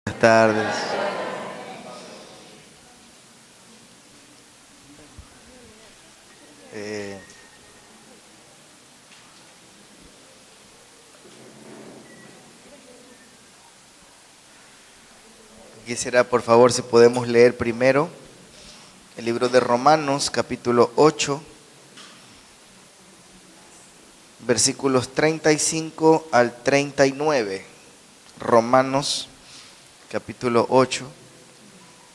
Buenas tardes. Eh, Quisiera, por favor, si podemos leer primero el libro de Romanos, capítulo 8, versículos 35 al 39. Romanos, capítulo 8,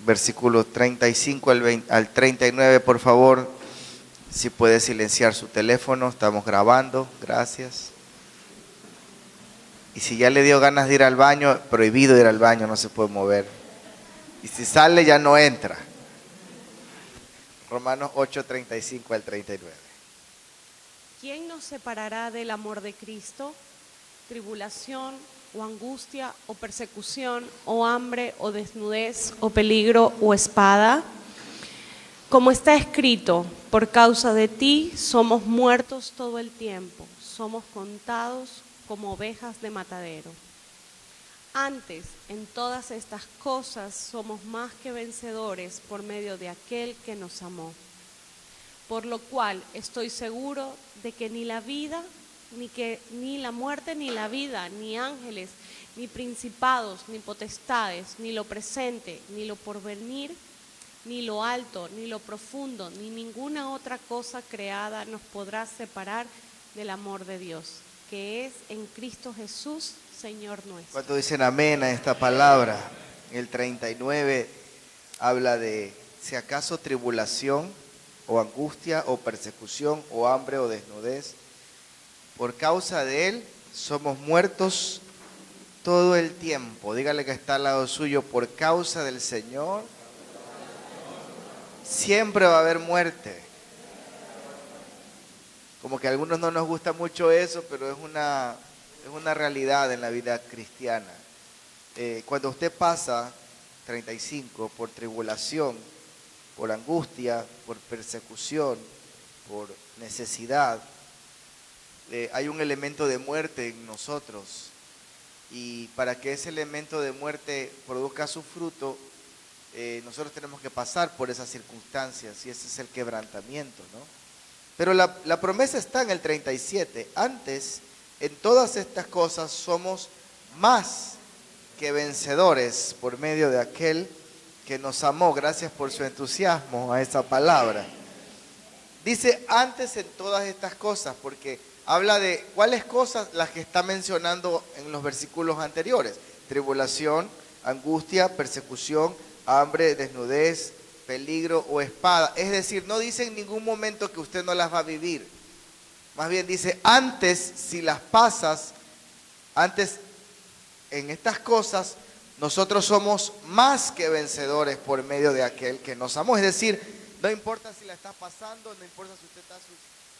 versículo 35 al 39, por favor. Si puede silenciar su teléfono, estamos grabando, gracias. Y si ya le dio ganas de ir al baño, prohibido ir al baño, no se puede mover. Y si sale, ya no entra. Romanos 8, 35 al 39. ¿Quién nos separará del amor de Cristo? ¿Tribulación o angustia o persecución o hambre o desnudez o peligro o espada? Como está escrito, por causa de ti somos muertos todo el tiempo, somos contados como ovejas de matadero. Antes, en todas estas cosas somos más que vencedores por medio de aquel que nos amó. Por lo cual estoy seguro de que ni la vida, ni la muerte, ni la vida, ni ángeles, ni principados, ni potestades, ni lo presente, ni lo porvenir, ni lo alto, ni lo profundo, ni ninguna otra cosa creada nos podrá separar del amor de Dios, que es en Cristo Jesús, Señor nuestro. ¿Cuántos dicen amén a esta palabra? El 39 habla de si acaso tribulación o angustia o persecución o hambre o desnudez. Por causa de él somos muertos todo el tiempo. Dígale que está al lado suyo, por causa del Señor siempre va a haber muerte. Como que a algunos no nos gusta mucho eso, pero es una realidad en la vida cristiana. Cuando usted pasa 35 por tribulación, por angustia, por persecución, por necesidad, hay un elemento de muerte en nosotros. Y para que ese elemento de muerte produzca su fruto, nosotros tenemos que pasar por esas circunstancias, y ese es el quebrantamiento, ¿no? Pero la promesa está en el 37. Antes, en todas estas cosas somos más que vencedores por medio de aquel que nos amó. Gracias por su entusiasmo a esa palabra. Dice antes en todas estas cosas, porque habla de cuáles cosas las que está mencionando en los versículos anteriores: tribulación, angustia, persecución, hambre, desnudez, peligro o espada. Es decir, no dice en ningún momento que usted no las va a vivir. Más bien dice, antes, si las pasas, antes en estas cosas, nosotros somos más que vencedores por medio de aquel que nos amó. Es decir, no importa si la está pasando, no importa si usted está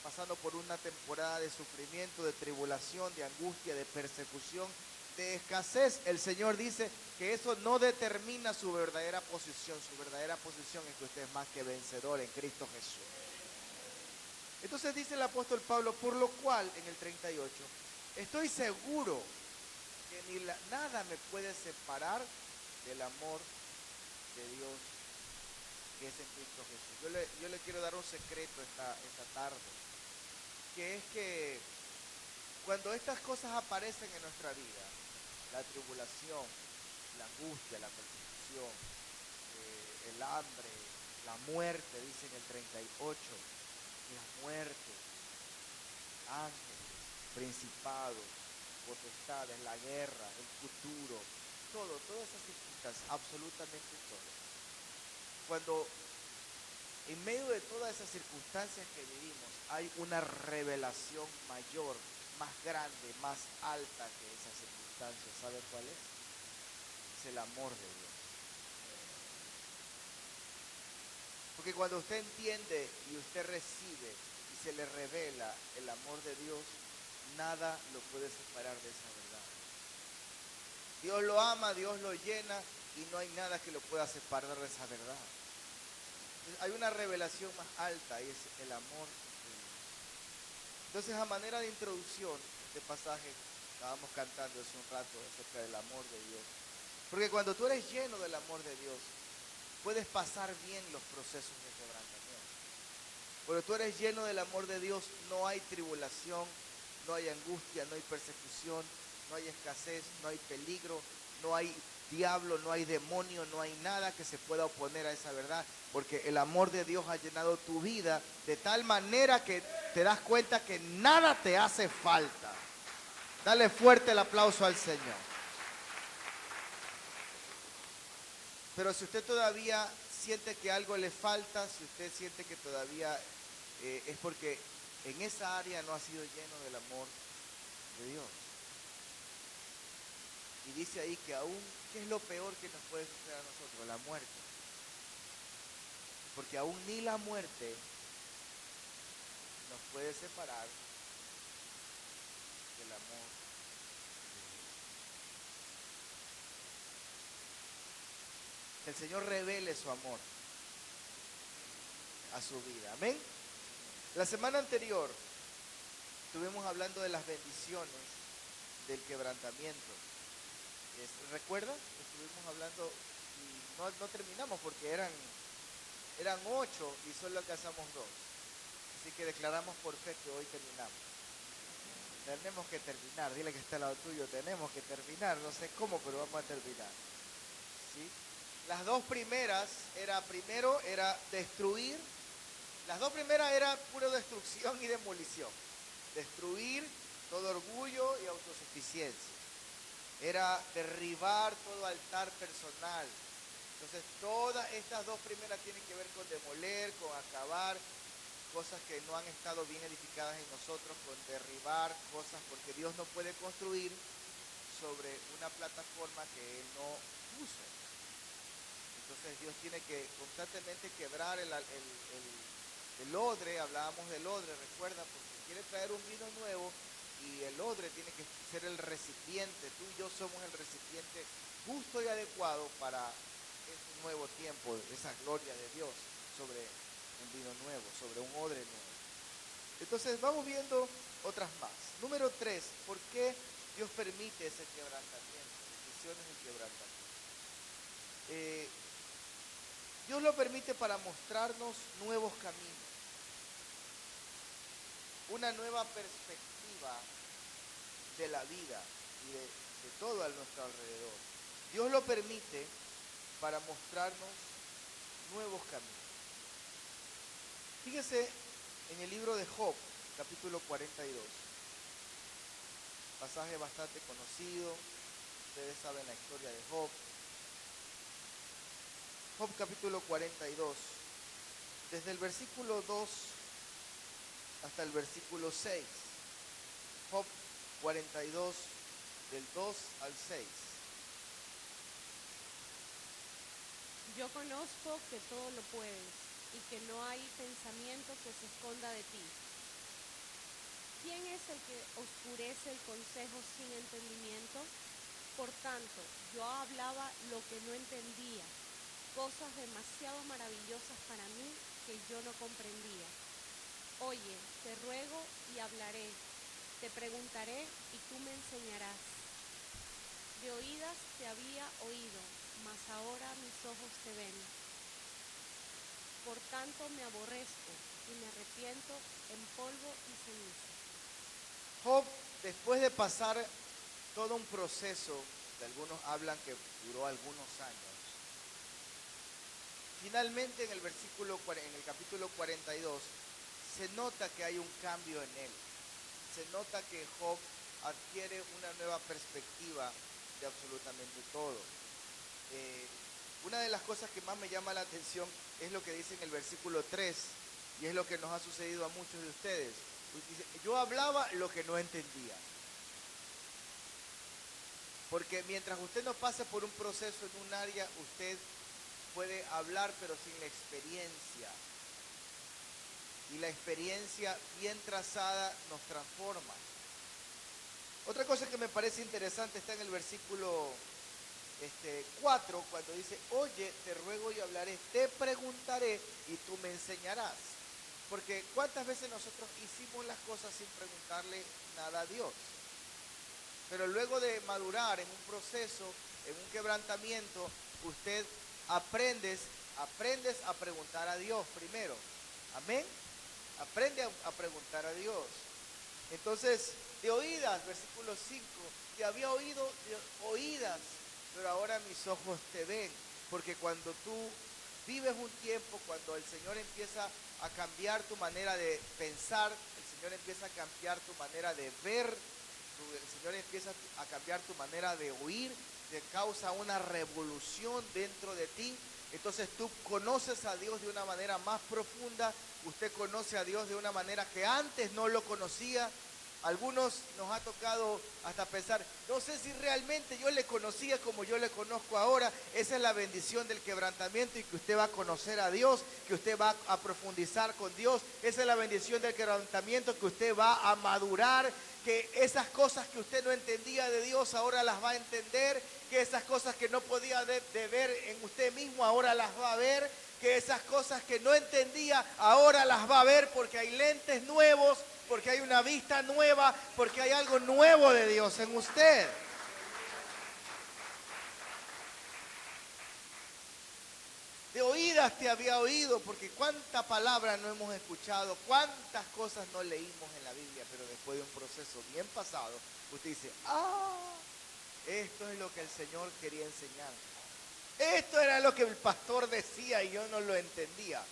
pasando por una temporada de sufrimiento, de tribulación, de angustia, de persecución, de escasez, el Señor dice que eso no determina su verdadera posición. Su verdadera posición es que usted es más que vencedor en Cristo Jesús. Entonces dice el apóstol Pablo, por lo cual en el 38, estoy seguro que nada me puede separar del amor de Dios que es en Cristo Jesús. Yo le quiero dar un secreto esta tarde, que es que cuando estas cosas aparecen en nuestra vida, la tribulación, la angustia, la persecución, el hambre, la muerte, dice en el 38, la muerte, ángeles, principados, potestades, la guerra, el futuro, todas esas circunstancias, absolutamente todo. Cuando en medio de todas esas circunstancias que vivimos hay una revelación mayor, más grande, más alta que esas circunstancias, ¿sabe cuál es? Es el amor de Dios. Porque cuando usted entiende y usted recibe y se le revela el amor de Dios, nada lo puede separar de esa verdad. Dios lo ama, Dios lo llena y no hay nada que lo pueda separar de esa verdad. Entonces, hay una revelación más alta y es el amor de Dios. Entonces, a manera de introducción, este pasaje estábamos cantando hace un rato acerca del amor de Dios. Porque cuando tú eres lleno del amor de Dios, puedes pasar bien los procesos de quebrantamiento. Cuando tú eres lleno del amor de Dios, no hay tribulación, no hay angustia, no hay persecución, no hay escasez, no hay peligro, no hay diablo, no hay demonio, no hay nada que se pueda oponer a esa verdad, porque el amor de Dios ha llenado tu vida de tal manera que te das cuenta que nada te hace falta. Dale fuerte el aplauso al Señor. Pero si usted todavía siente que algo le falta, si usted siente que todavía es porque en esa área no ha sido lleno del amor de Dios. Y dice ahí que aún, ¿qué es lo peor que nos puede suceder a nosotros? La muerte. Porque aún ni la muerte nos puede separar del amor de Dios. Que el Señor revele su amor a su vida. Amén. La semana anterior estuvimos hablando de las bendiciones del quebrantamiento. ¿Recuerda? Estuvimos hablando y no terminamos porque eran 8 y solo alcanzamos 2. Así que declaramos por fe que hoy terminamos. Tenemos que terminar. Dile que está al lado tuyo. Tenemos que terminar. No sé cómo, pero vamos a terminar. ¿Sí? Las dos primeras primero era destruir. Las dos primeras era pura destrucción y demolición. Destruir todo orgullo y autosuficiencia. Era derribar todo altar personal. Entonces todas estas dos primeras tienen que ver con demoler, con acabar cosas que no han estado bien edificadas en nosotros, con derribar cosas, porque Dios no puede construir sobre una plataforma que Él no puso. Entonces Dios tiene que constantemente quebrar el odre. Hablábamos del odre, recuerda, porque quiere traer un vino nuevo y el odre tiene que ser el recipiente. Tú y yo somos el recipiente justo y adecuado para este nuevo tiempo, esa gloria de Dios sobre un vino nuevo, sobre un odre nuevo. Entonces vamos viendo otras más. Número 3, ¿por qué Dios permite ese quebrantamiento? Bendiciones del quebrantamiento. Dios lo permite para mostrarnos nuevos caminos, una nueva perspectiva de la vida y de todo a nuestro alrededor. Dios lo permite para mostrarnos nuevos caminos. Fíjese en el libro de Job, capítulo 42, pasaje bastante conocido. Ustedes saben la historia de Job. Job capítulo 42, desde el versículo 2 hasta el versículo 6. Job 42, del 2 al 6. Yo conozco que todo lo puedes y que no hay pensamiento que se esconda de ti. ¿Quién es el que oscurece el consejo sin entendimiento? Por tanto, yo hablaba lo que no entendía, cosas demasiado maravillosas para mí que yo no comprendía. Oye, te ruego y hablaré, te preguntaré y tú me enseñarás. De oídas te había oído, mas ahora mis ojos te ven. Por tanto me aborrezco y me arrepiento en polvo y ceniza. Job, después de pasar todo un proceso, que algunos hablan que duró algunos años, finalmente en el capítulo 42, se nota que hay un cambio en él. Se nota que Job adquiere una nueva perspectiva de absolutamente todo. Una de las cosas que más me llama la atención es lo que dice en el versículo 3, y es lo que nos ha sucedido a muchos de ustedes. Dice, yo hablaba lo que no entendía. Porque mientras usted no pase por un proceso en un área, usted puede hablar pero sin la experiencia. Y la experiencia bien trazada nos transforma. Otra cosa que me parece interesante está en el versículo 4, cuando dice, oye, te ruego y hablaré, te preguntaré y tú me enseñarás. Porque ¿cuántas veces nosotros hicimos las cosas sin preguntarle nada a Dios? Pero luego de madurar en un proceso, En un quebrantamiento, usted aprendes a preguntar a Dios primero. Amén. Aprende a preguntar a Dios. Entonces, de oídas, versículo 5, te había oído de oídas, pero ahora mis ojos te ven. Porque cuando tú vives un tiempo, cuando el Señor empieza a cambiar tu manera de pensar, el Señor empieza a cambiar tu manera de ver, el Señor empieza a cambiar tu manera de oír, te causa una revolución dentro de ti. Entonces tú conoces a Dios de una manera más profunda, usted conoce a Dios de una manera que antes no lo conocía. Algunos nos ha tocado hasta pensar, no sé si realmente yo le conocía como yo le conozco ahora. Esa es la bendición del quebrantamiento, y que usted va a conocer a Dios, que usted va a profundizar con Dios. Esa es la bendición del quebrantamiento, que usted va a madurar, que esas cosas que usted no entendía de Dios ahora las va a entender, que esas cosas que no podía de ver en usted mismo ahora las va a ver, que esas cosas que no entendía ahora las va a ver, porque hay lentes nuevos, porque hay una vista nueva, porque hay algo nuevo de Dios en usted. De oídas te había oído, porque cuánta palabra no hemos escuchado, cuántas cosas no leímos en la Biblia, pero después de un proceso bien pasado, usted dice, esto es lo que el Señor quería enseñar. Esto era lo que el pastor decía y yo no lo entendía.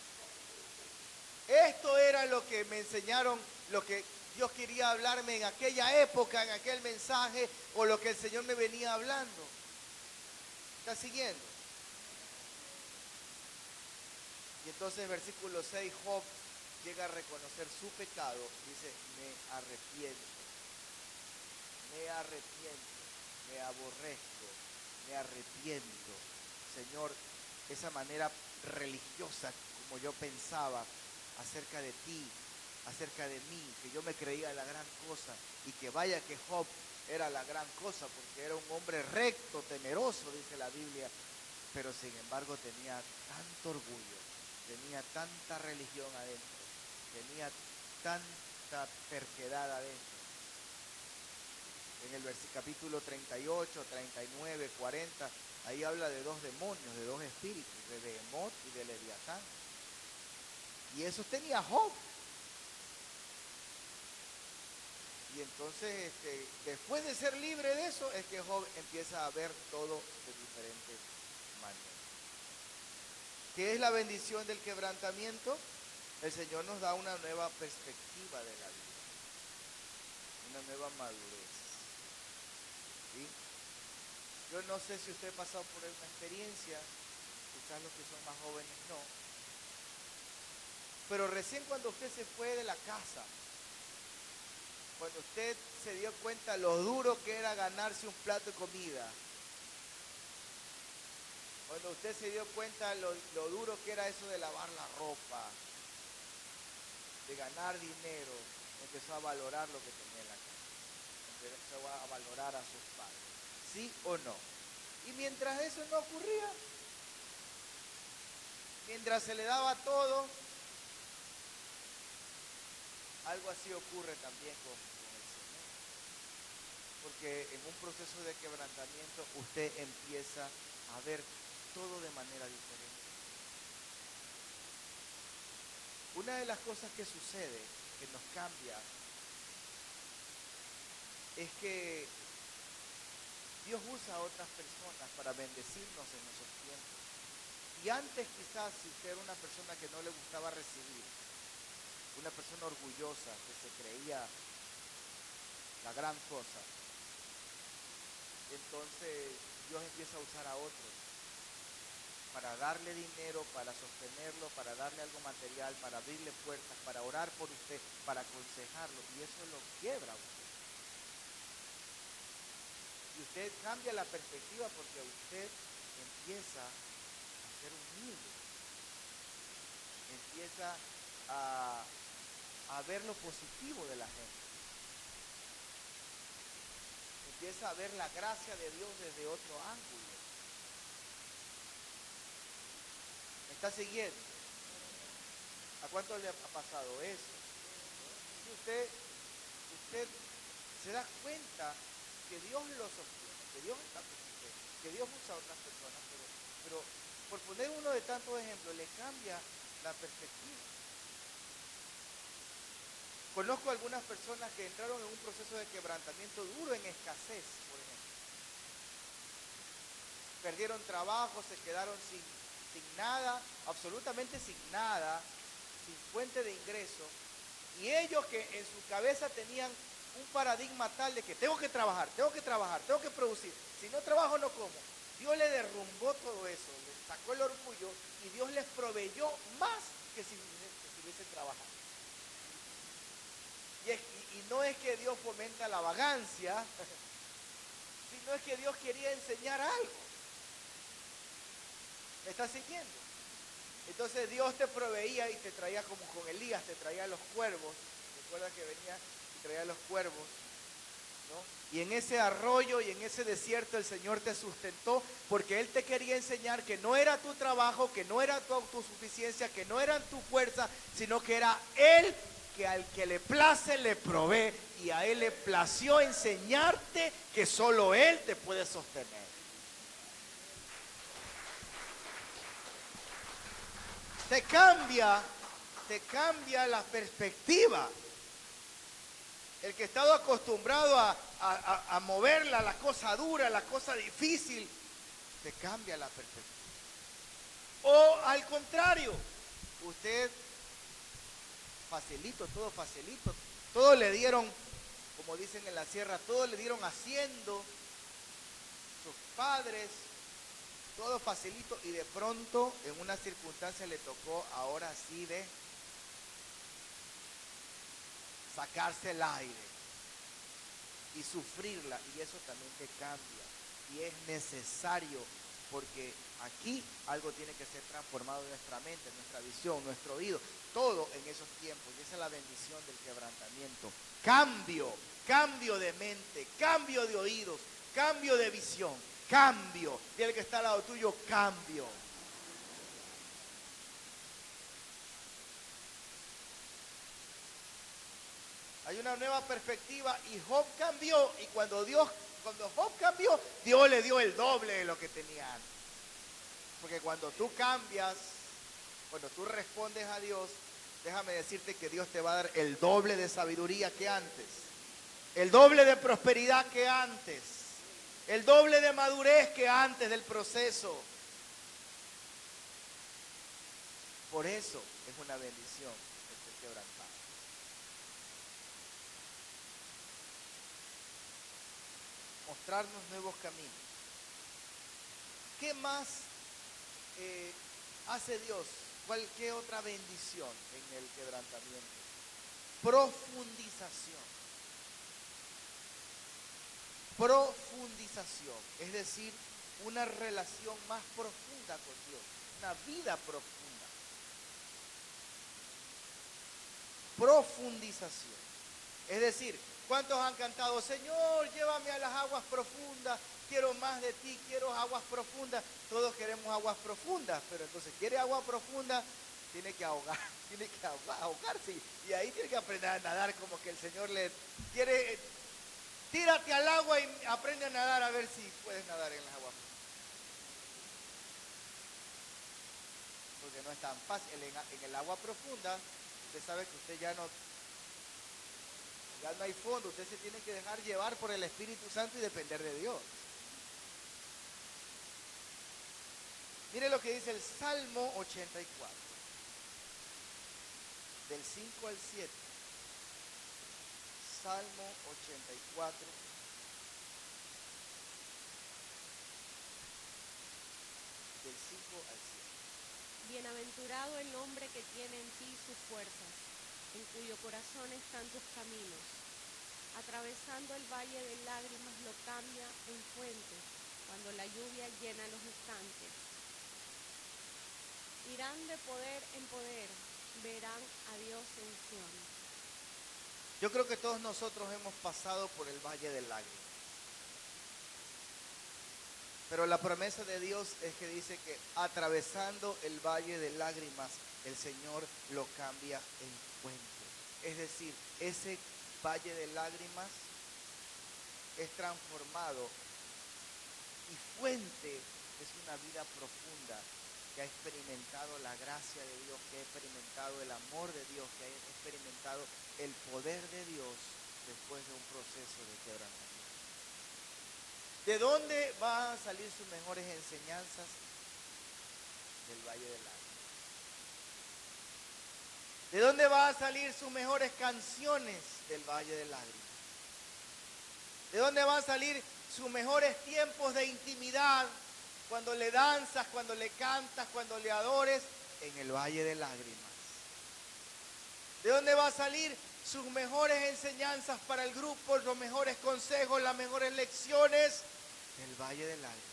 Esto era lo que me enseñaron, lo que Dios quería hablarme en aquella época, en aquel mensaje, o lo que el Señor me venía hablando. ¿Está siguiendo? Y entonces versículo 6, Job llega a reconocer su pecado, dice, me arrepiento, me aborrezco, me arrepiento. Señor, esa manera religiosa como yo pensaba acerca de ti, acerca de mí, que yo me creía la gran cosa, y que vaya que Job era la gran cosa, porque era un hombre recto, temeroso, dice la Biblia, pero sin embargo tenía tanto orgullo, tenía tanta religión adentro, tenía tanta terquedad adentro. En el capítulo 38, 39, 40, ahí habla de dos demonios, de dos espíritus, de Behemoth y de Leviatán. Y eso tenía Job. Y entonces, después de ser libre de eso, es que Job empieza a ver todo de diferentes maneras. ¿Qué es la bendición del quebrantamiento? El Señor nos da una nueva perspectiva de la vida, una nueva madurez. ¿Sí? Yo no sé si usted ha pasado por una experiencia, quizás los que son más jóvenes no, pero recién cuando usted se fue de la casa, cuando usted se dio cuenta lo duro que era ganarse un plato de comida, cuando usted se dio cuenta lo duro que era eso de lavar la ropa, de ganar dinero, empezó a valorar lo que tenía en la casa, empezó a valorar a sus padres, ¿sí o no? Y mientras eso no ocurría, mientras se le daba todo, algo así ocurre también con el Señor. Porque en un proceso de quebrantamiento usted empieza a ver todo de manera diferente. Una de las cosas que sucede, que nos cambia, es que Dios usa a otras personas para bendecirnos en esos tiempos. Y antes quizás, si usted era una persona que no le gustaba recibir, una persona orgullosa que se creía la gran cosa, entonces Dios empieza a usar a otros para darle dinero, para sostenerlo, para darle algo material, para abrirle puertas, para orar por usted, para aconsejarlo, y eso lo quiebra a usted. Y usted cambia la perspectiva porque usted empieza a ser humilde, empieza a ver lo positivo de la gente, empieza a ver la gracia de Dios desde otro ángulo. ¿Me está siguiendo? ¿A cuánto le ha pasado eso? Si usted se da cuenta que Dios lo sostiene, que Dios está con usted, que Dios usa a otras personas, pero por poner uno de tantos ejemplos, le cambia la perspectiva. Conozco algunas personas que entraron en un proceso de quebrantamiento duro en escasez, por ejemplo. Perdieron trabajo, se quedaron sin nada, absolutamente sin nada, sin fuente de ingreso. Y ellos que en su cabeza tenían un paradigma tal de que tengo que trabajar, tengo que producir. Si no trabajo no como. Dios le derrumbó todo eso, le sacó el orgullo y Dios les proveyó más que si hubiesen trabajado. Y no es que Dios fomenta la vagancia, sino es que Dios quería enseñar algo. ¿Me estás siguiendo? Entonces Dios te proveía y te traía como con Elías, te traía los cuervos. Recuerda que venía y traía los cuervos, ¿no? Y en ese arroyo y en ese desierto el Señor te sustentó porque Él te quería enseñar que no era tu trabajo, que no era tu autosuficiencia, que no era tu fuerza, sino que era Él que al que le place le provee, y a Él le plació enseñarte que solo Él te puede sostener. Te cambia la perspectiva. El que ha estado acostumbrado a moverla, la cosa dura, la cosa difícil, te cambia la perspectiva. O al contrario, usted facilito, todo le dieron, como dicen en la sierra, todo le dieron haciendo, sus padres, todo facilito, y de pronto en una circunstancia le tocó ahora sí de sacarse el aire y sufrirla, y eso también te cambia, y es necesario, porque aquí algo tiene que ser transformado en nuestra mente, en nuestra visión, nuestro oído, todo en esos tiempos, y esa es la bendición del quebrantamiento. Cambio de mente, cambio de oídos, cambio de visión, cambio. Dile que está al lado tuyo, cambio. Hay una nueva perspectiva y Job cambió, y cuando Job cambió, Dios le dio el doble de lo que tenía antes. Porque cuando tú cambias, cuando tú respondes a Dios, déjame decirte que Dios te va a dar el doble de sabiduría que antes, el doble de prosperidad que antes, el doble de madurez que antes del proceso. Por eso es una bendición el ser quebrantado. Mostrarnos nuevos caminos. ¿Qué más hace Dios? ¿Qué otra bendición en el quebrantamiento? Profundización. Profundización, es decir, una relación más profunda con Dios, una vida profunda. Profundización, es decir, ¿cuántos han cantado, Señor, llévame a las aguas profundas, quiero más de ti, quiero aguas profundas? Todos queremos aguas profundas, pero entonces, ¿quiere agua profunda? Tiene que ahogarse, y ahí tiene que aprender a nadar, como que el Señor le quiere, tírate al agua y aprende a nadar, a ver si puedes nadar en las aguas profundas. Porque no es tan fácil, en el agua profunda, usted sabe que usted ya no hay fondo, usted se tiene que dejar llevar por el Espíritu Santo y depender de Dios. Mire lo que dice el Salmo 84, del 5 al 7. Salmo 84, del 5 al 7. Bienaventurado el hombre que tiene en ti sus fuerzas, en cuyo corazón están tus caminos. Atravesando el valle de lágrimas lo cambia en fuente, cuando la lluvia llena los estanques. Irán de poder en poder, verán a Dios en Sión. Yo creo que todos nosotros hemos pasado por el valle de lágrimas. Pero la promesa de Dios es que dice que atravesando el valle de lágrimas, el Señor lo cambia en fuente. Es decir, ese valle de lágrimas es transformado Y fuente es una vida profunda que ha experimentado la gracia de Dios, que ha experimentado el amor de Dios, que ha experimentado el poder de Dios después de un proceso de quebrantamiento. ¿De dónde van a salir sus mejores enseñanzas? Del Valle de Lágrimas. ¿De dónde van a salir sus mejores canciones? Del Valle de Lágrimas. ¿De dónde van a salir sus mejores tiempos de intimidad? Cuando le danzas, cuando le cantas, cuando le adores, en el Valle de Lágrimas. ¿De dónde va a salir sus mejores enseñanzas para el grupo, los mejores consejos, las mejores lecciones? Del Valle de Lágrimas.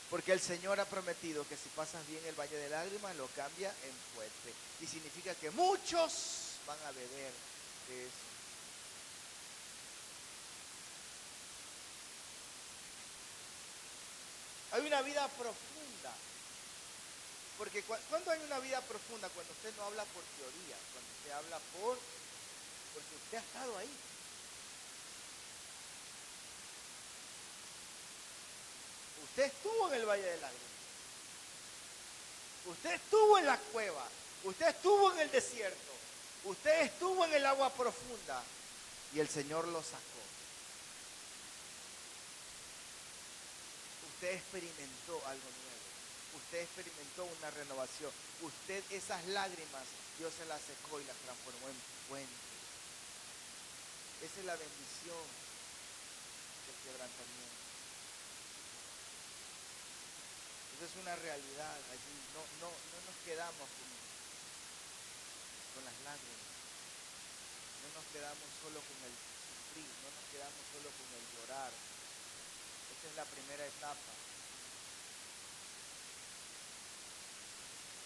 Porque el Señor ha prometido que si pasas bien el Valle de Lágrimas, lo cambia en fuente. Y significa que muchos van a beber de eso. Hay una vida profunda. Porque ¿cuándo hay una vida profunda? Cuando usted no habla por teoría, cuando usted habla porque usted ha estado ahí. Usted estuvo en el Valle de Lágrimas. Usted estuvo en la cueva. Usted estuvo en el desierto. Usted estuvo en el agua profunda. Y el Señor lo sacó. Usted experimentó algo nuevo. Usted experimentó una renovación. Usted esas lágrimas, Dios se las secó y las transformó en fuentes. Esa es la bendición del quebrantamiento. Esa es una realidad. Allí no nos quedamos con las lágrimas. No nos quedamos solo con el sufrir. No nos quedamos solo con el llorar. Esa es la primera etapa.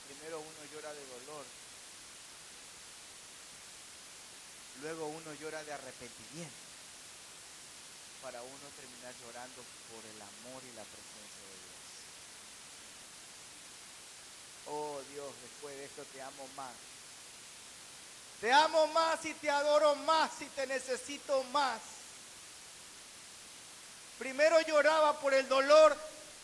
Primero uno llora de dolor. Luego uno llora de arrepentimiento. Para uno terminar llorando por el amor y la presencia de Dios. Oh Dios, después de esto te amo más. Te amo más y te adoro más y te necesito más. Primero lloraba por el dolor,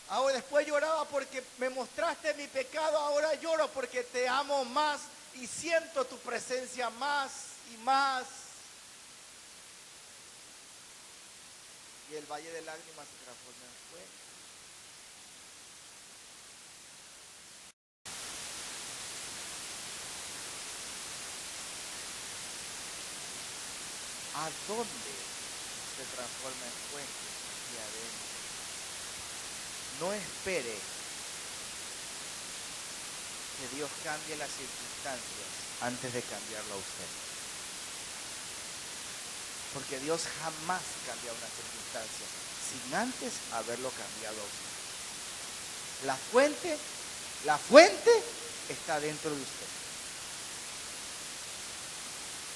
ahora después lloraba porque me mostraste mi pecado, ahora lloro porque te amo más y siento tu presencia más y más. Y el Valle de Lágrimas se transforma en fuego. ¿A dónde se transforma en fuente? De adentro. No espere que Dios cambie las circunstancias antes de cambiarlo a usted. Porque Dios jamás cambia una circunstancia sin antes haberlo cambiado a usted. La fuente está dentro de usted.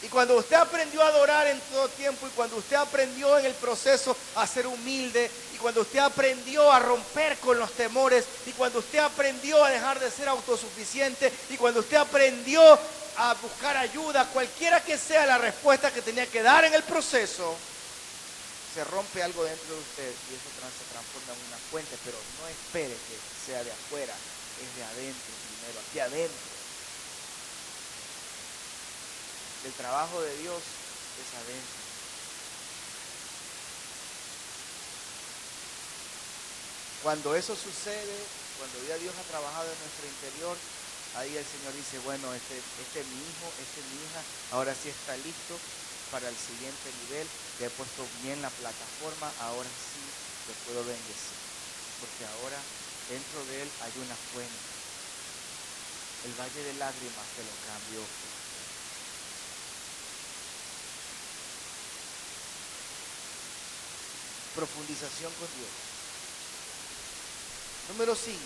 Y cuando usted aprendió a adorar en todo tiempo, y cuando usted aprendió en el proceso a ser humilde, y cuando usted aprendió a romper con los temores, y cuando usted aprendió a dejar de ser autosuficiente, y cuando usted aprendió a buscar ayuda, cualquiera que sea la respuesta que tenía que dar en el proceso, se rompe algo dentro de usted y eso se transforma en una fuente. Pero no espere que sea de afuera, es de adentro primero, aquí adentro. El trabajo de Dios es adentro. Cuando eso sucede, cuando ya Dios ha trabajado en nuestro interior, ahí el Señor dice, bueno, este es mi hijo, este es mi hija, ahora sí está listo para el siguiente nivel, le he puesto bien la plataforma, ahora sí le puedo bendecir, porque ahora dentro de él hay una fuente. El Valle de Lágrimas te lo cambió. Profundización con Dios. Número 5.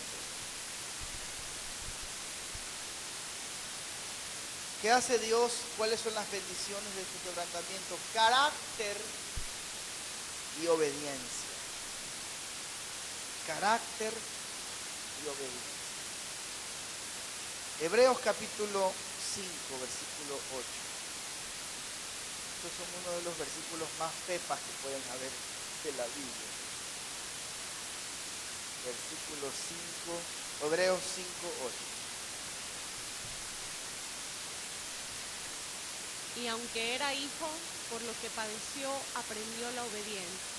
¿Qué hace Dios? ¿Cuáles son las bendiciones de su quebrantamiento? Carácter y obediencia. Carácter y obediencia. Hebreos capítulo 5, versículo 8. Estos son uno de los versículos más pepas que pueden haber de la Biblia. versículo 5, Hebreos 5:8. Y aunque era hijo, por lo que padeció, aprendió la obediencia.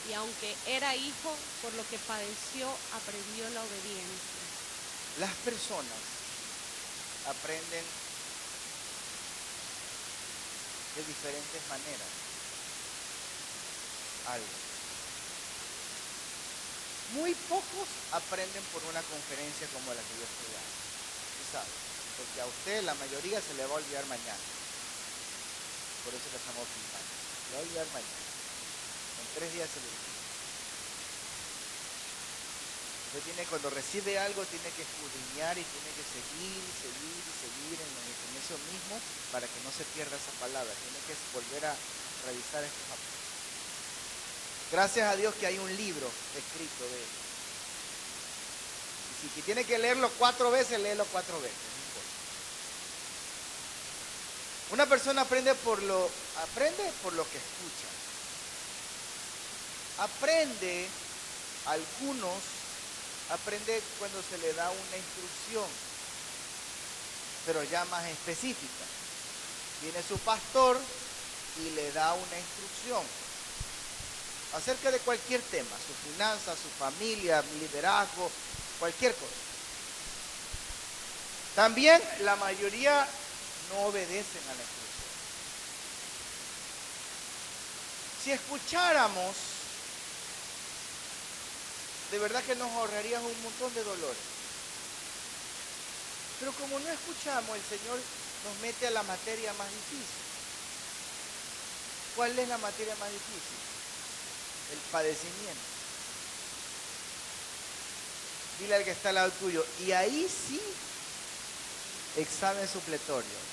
Y aunque era hijo, por lo que padeció, aprendió la obediencia. Las personas aprenden de diferentes maneras algo. Muy pocos aprenden por una conferencia como la que yo estoy dando. ¿Sí sabe? Porque a usted, la mayoría, se le va a olvidar mañana. Por eso le estamos filmando. Se le va a olvidar mañana. En 3 días se le olvida. Cuando recibe algo, tiene que escudriñar y tiene que seguir en eso mismo para que no se pierda esa palabra. Tiene que volver a revisar estos apuntes. Gracias a Dios que hay un libro escrito de él. Y si tiene que leerlo 4 veces, léelo 4 veces. No importa. Una persona aprende por lo que escucha. Aprende cuando se le da una instrucción, pero ya más específica. Viene su pastor y le da una instrucción acerca de cualquier tema, su finanza, su familia, liderazgo, cualquier cosa. También la mayoría no obedecen a la instrucción. Si escucháramos, de verdad que nos ahorrarías un montón de dolores. Pero como no escuchamos, el Señor nos mete a la materia más difícil. ¿Cuál es la materia más difícil? El padecimiento. Dile al que está al lado tuyo, y ahí sí, examen supletorio.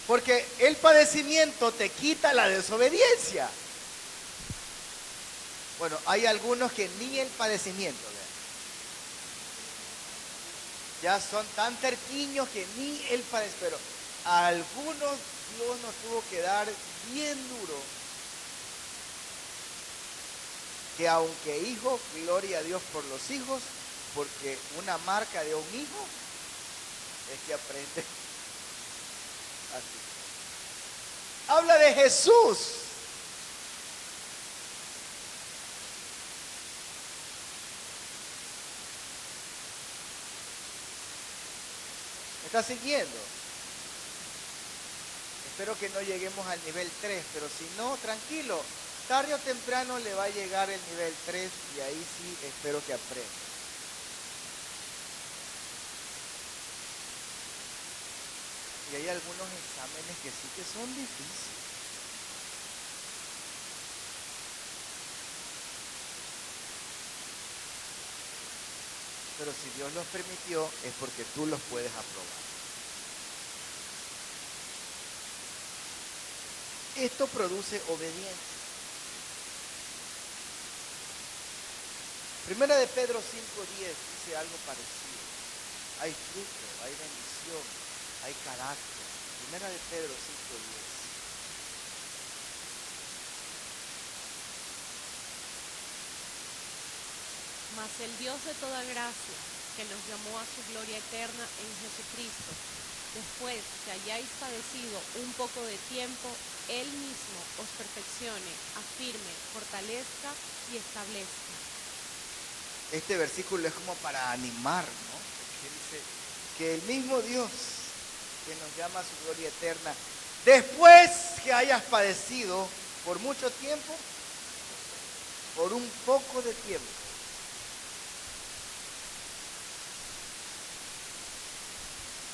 Porque el padecimiento te quita la desobediencia. Bueno, hay algunos que ni el padecimiento, ¿verdad? Ya son tan terquiños que ni el padecimiento. Pero a algunos Dios nos tuvo que dar bien duro. Que aunque hijo, gloria a Dios por los hijos, porque una marca de un hijo es que aprende. Así. Habla de Jesús. ¿Me está siguiendo? Espero que no lleguemos al nivel 3, pero si no, tranquilo. Tarde o temprano le va a llegar el nivel 3 y ahí sí espero que aprenda. Y hay algunos exámenes que sí que son difíciles. Pero si Dios los permitió, es porque tú los puedes aprobar. Esto produce obediencia. Primera de Pedro 5:10 dice algo parecido. Hay fruto, hay bendición, hay carácter. Primera de Pedro 5:10. Mas el Dios de toda gracia, que nos llamó a su gloria eterna en Jesucristo, después que hayáis padecido un poco de tiempo, Él mismo os perfeccione, afirme, fortalezca y establezca. Este versículo es como para animar, ¿no? Porque dice que el mismo Dios que nos llama a su gloria eterna, después que hayas padecido por mucho tiempo, por un poco de tiempo,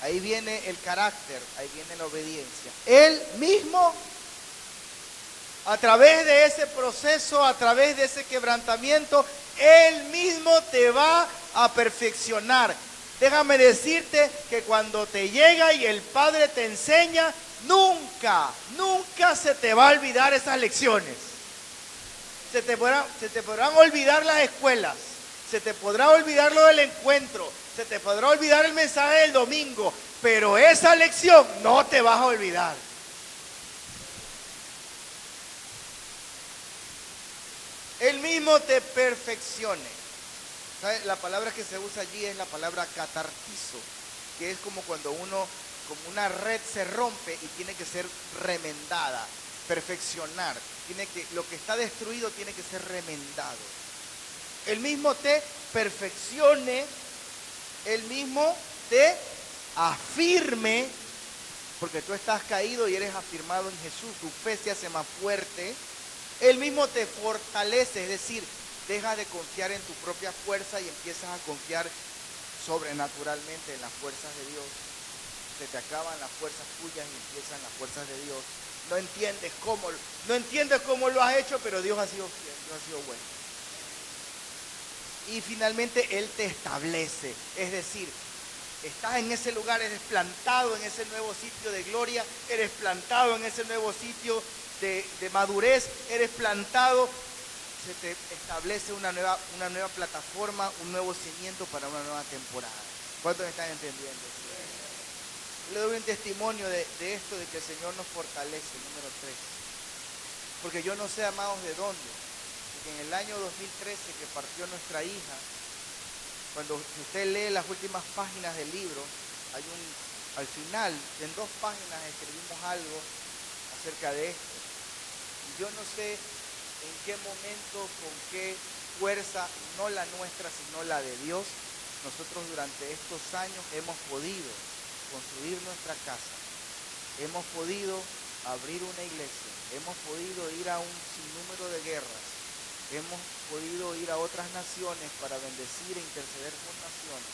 ahí viene el carácter, ahí viene la obediencia. Él mismo, a través de ese proceso, a través de ese quebrantamiento, Él mismo te va a perfeccionar. Déjame decirte que cuando te llega y el Padre te enseña, nunca se te va a olvidar esas lecciones. Se te podrán olvidar las escuelas, Se te podrá olvidar lo del encuentro, se te podrá olvidar el mensaje del domingo, pero esa lección no te vas a olvidar. Él mismo te perfeccione. ¿Sabe? La palabra que se usa allí es la palabra catartizo, que es como cuando como una red se rompe y tiene que ser remendada, perfeccionar. Lo que está destruido tiene que ser remendado. Él mismo te perfeccione, Él mismo te afirme, porque tú estás caído y eres afirmado en Jesús, tu fe se hace más fuerte. Él mismo te fortalece, es decir, deja de confiar en tu propia fuerza y empiezas a confiar sobrenaturalmente en las fuerzas de Dios. Se te acaban las fuerzas tuyas y empiezan las fuerzas de Dios. No entiendes cómo lo has hecho, pero Dios ha sido fiel, Dios ha sido bueno. Y finalmente Él te establece, es decir, estás en ese lugar, eres plantado en ese nuevo sitio de gloria, eres plantado en ese nuevo sitio de madurez, eres plantado, se te establece una nueva plataforma, un nuevo cimiento para una nueva temporada. ¿Cuántos están entendiendo? Le doy un testimonio de esto, de que el Señor nos fortalece, número 3. Porque yo no sé, amados, de dónde. Porque en el año 2013 que partió nuestra hija, cuando usted lee las últimas páginas del libro, al final, en 2 páginas escribimos algo acerca de esto. Y yo no sé en qué momento, con qué fuerza, no la nuestra, sino la de Dios, nosotros durante estos años hemos podido construir nuestra casa, hemos podido abrir una iglesia, hemos podido ir a un sinnúmero de guerras, hemos podido ir a otras naciones para bendecir e interceder por naciones,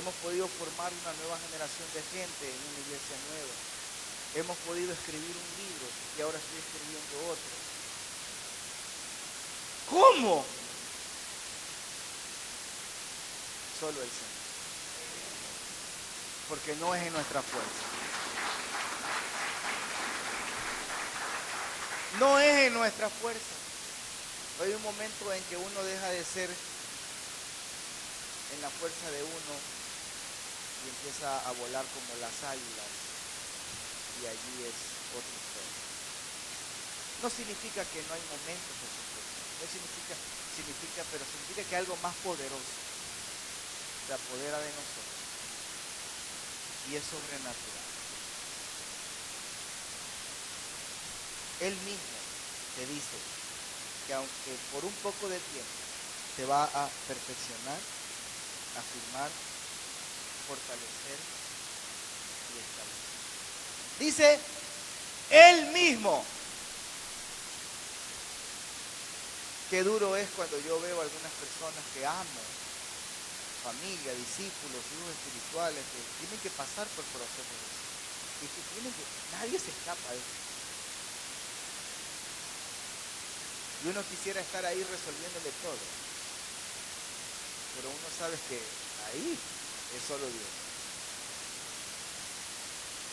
hemos podido formar una nueva generación de gente en una iglesia nueva, hemos podido escribir un libro y ahora estoy escribiendo otro. ¿Cómo? Solo el Señor. Porque no es en nuestra fuerza. No es en nuestra fuerza. Hay un momento en que uno deja de ser en la fuerza de uno y empieza a volar como las águilas, y allí es otra historia. No significa que no hay momentos de sufrimiento, no significa, pero significa que algo más poderoso se apodera de nosotros y es sobrenatural. Él mismo te dice que aunque por un poco de tiempo te va a perfeccionar, afirmar, fortalecer y establecer. Dice Él mismo. Qué duro es cuando yo veo a algunas personas que amo, familia, discípulos, hijos espirituales, que tienen que pasar por procesos y que nadie se escapa de eso. Y uno quisiera estar ahí resolviéndole todo, pero uno sabe que ahí es solo Dios.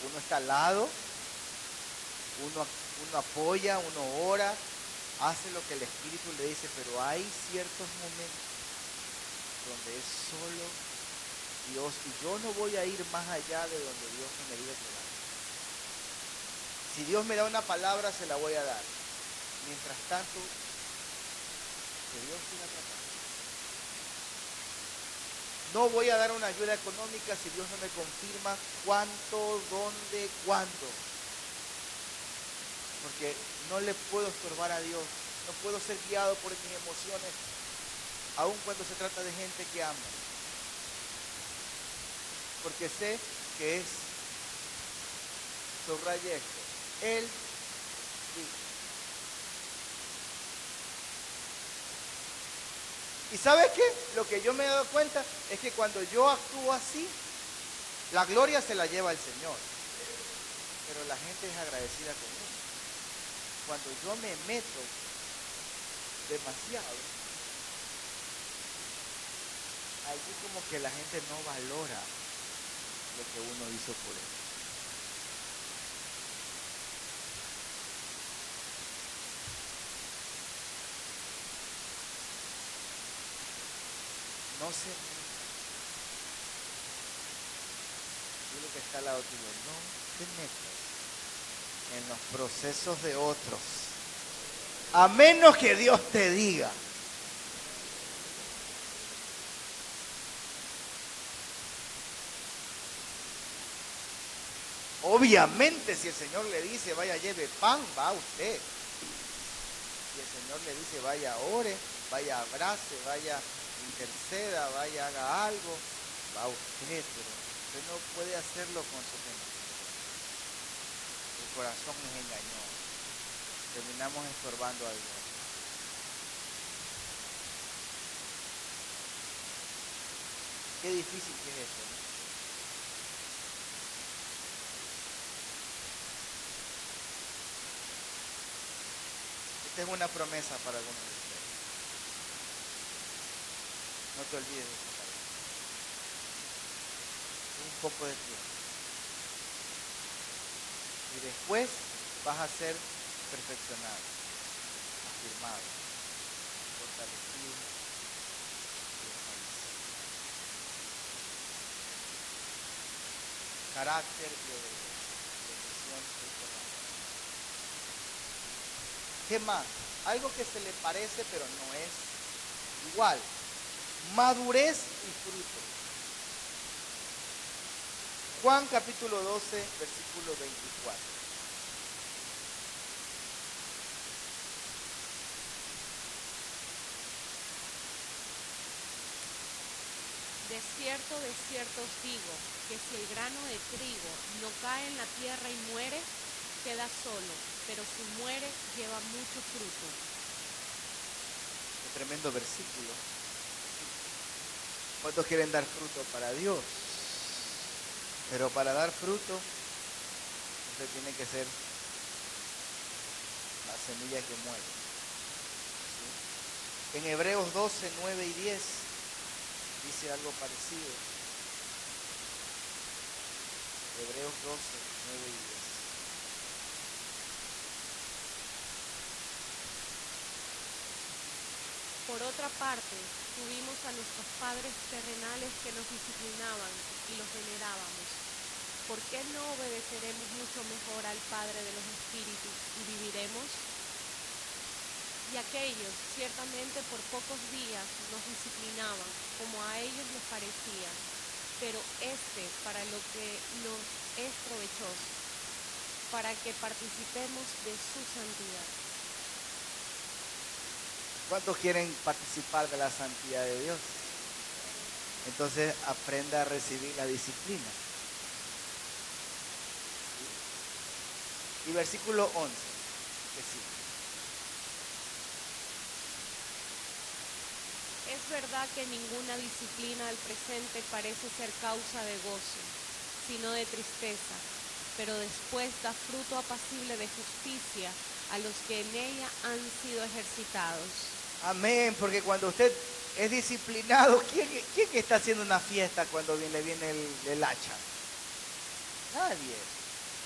Uno está al lado, uno apoya, uno ora, hace lo que el Espíritu le dice, pero hay ciertos momentos donde es solo Dios y yo no voy a ir más allá de donde Dios me diga que vaya. Si Dios me da una palabra, se la voy a dar. Mientras tanto, que Dios siga tratando. No voy a dar una ayuda económica si Dios no me confirma cuánto, dónde, cuándo. Porque no le puedo estorbar a Dios, no puedo ser guiado por mis emociones, aun cuando se trata de gente que amo. Porque sé que es, subraye esto, Él dice. ¿Y sabe qué? Lo que yo me he dado cuenta es que cuando yo actúo así, la gloria se la lleva el Señor, pero la gente es agradecida conmigo. Cuando yo me meto demasiado, allí como que la gente no valora lo que uno hizo por él. no se meta. Dile que está al lado tuyo, no te metas en los procesos de otros, a menos que Dios te diga. Obviamente, si el Señor le dice, vaya, lleve pan, va usted. Si el Señor le dice, vaya, ore, vaya, abrace, vaya, interceda, vaya, haga algo, va usted, pero usted no puede hacerlo con su mente. El corazón es engañoso. Terminamos estorbando a Dios. Qué difícil que es eso, ¿no? Esta es una promesa para algunos de ustedes. No te olvides de esa palabra. Un poco de tiempo. Y después vas a ser perfeccionado, afirmado, fortalecido y establecido. Carácter y obediencia. Bendición del corazón. ¿Qué más? Algo que se le parece pero no es igual. Madurez y fruto. Juan capítulo 12, versículo 24. De cierto os digo, que si el grano de trigo no cae en la tierra y muere, queda solo, pero si muere, lleva mucho fruto. Qué tremendo versículo. ¿Cuántos quieren dar fruto para Dios? Pero para dar fruto, usted tiene que ser la semilla que muere. ¿Sí? En Hebreos 12, 9 y 10 dice algo parecido. Hebreos 12, 9 y 10. Por otra parte, tuvimos a nuestros padres terrenales que nos disciplinaban y los venerábamos. ¿Por qué no obedeceremos mucho mejor al Padre de los Espíritus y viviremos? Y aquellos, ciertamente por pocos días, nos disciplinaban, como a ellos les parecía, pero para lo que nos es provechoso, para que participemos de su santidad. ¿Cuántos quieren participar de la santidad de Dios? Entonces aprenda a recibir la disciplina. ¿Sí? Y versículo 11, que sí. Es verdad que ninguna disciplina al presente parece ser causa de gozo, sino de tristeza, pero después da fruto apacible de justicia a los que en ella han sido ejercitados. Amén, porque cuando usted es disciplinado, ¿quién está haciendo una fiesta cuando le viene el hacha? Nadie.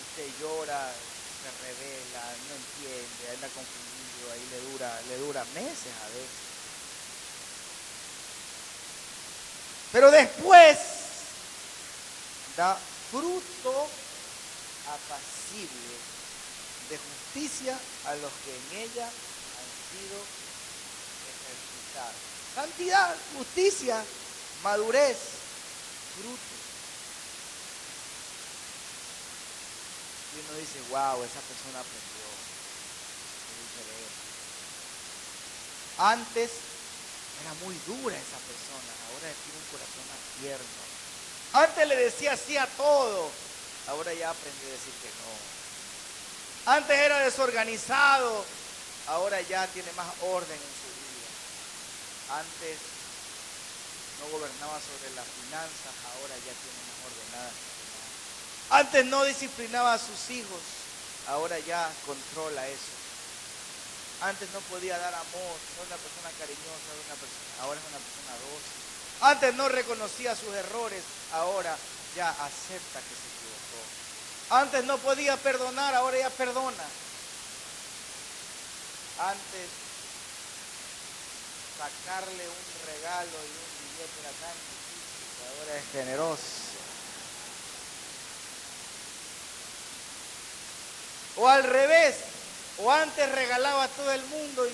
Usted llora, se revela, no entiende, anda confundido, ahí le dura meses a veces. Pero después da fruto apacible de justicia a los que en ella han sido ejercitados. Santidad, justicia, madurez, fruto. Y uno dice, wow, esa persona aprendió. Es diferente. Antes era muy dura esa persona, ahora tiene un corazón más tierno. Antes le decía sí a todo, ahora ya aprendió a decir que no. Antes era desorganizado, ahora ya tiene más orden en su vida. Antes no gobernaba sobre las finanzas, ahora ya tiene más ordenadas sus finanzas. Antes no disciplinaba a sus hijos, ahora ya controla eso. Antes no podía dar amor, no era una persona cariñosa, ahora es una persona dócil. Antes no reconocía sus errores, ahora ya acepta que se equivocó. Antes no podía perdonar, ahora ya perdona. Antes sacarle un regalo y un billete era tan difícil que ahora es generoso. O al revés, o antes regalaba a todo el mundo y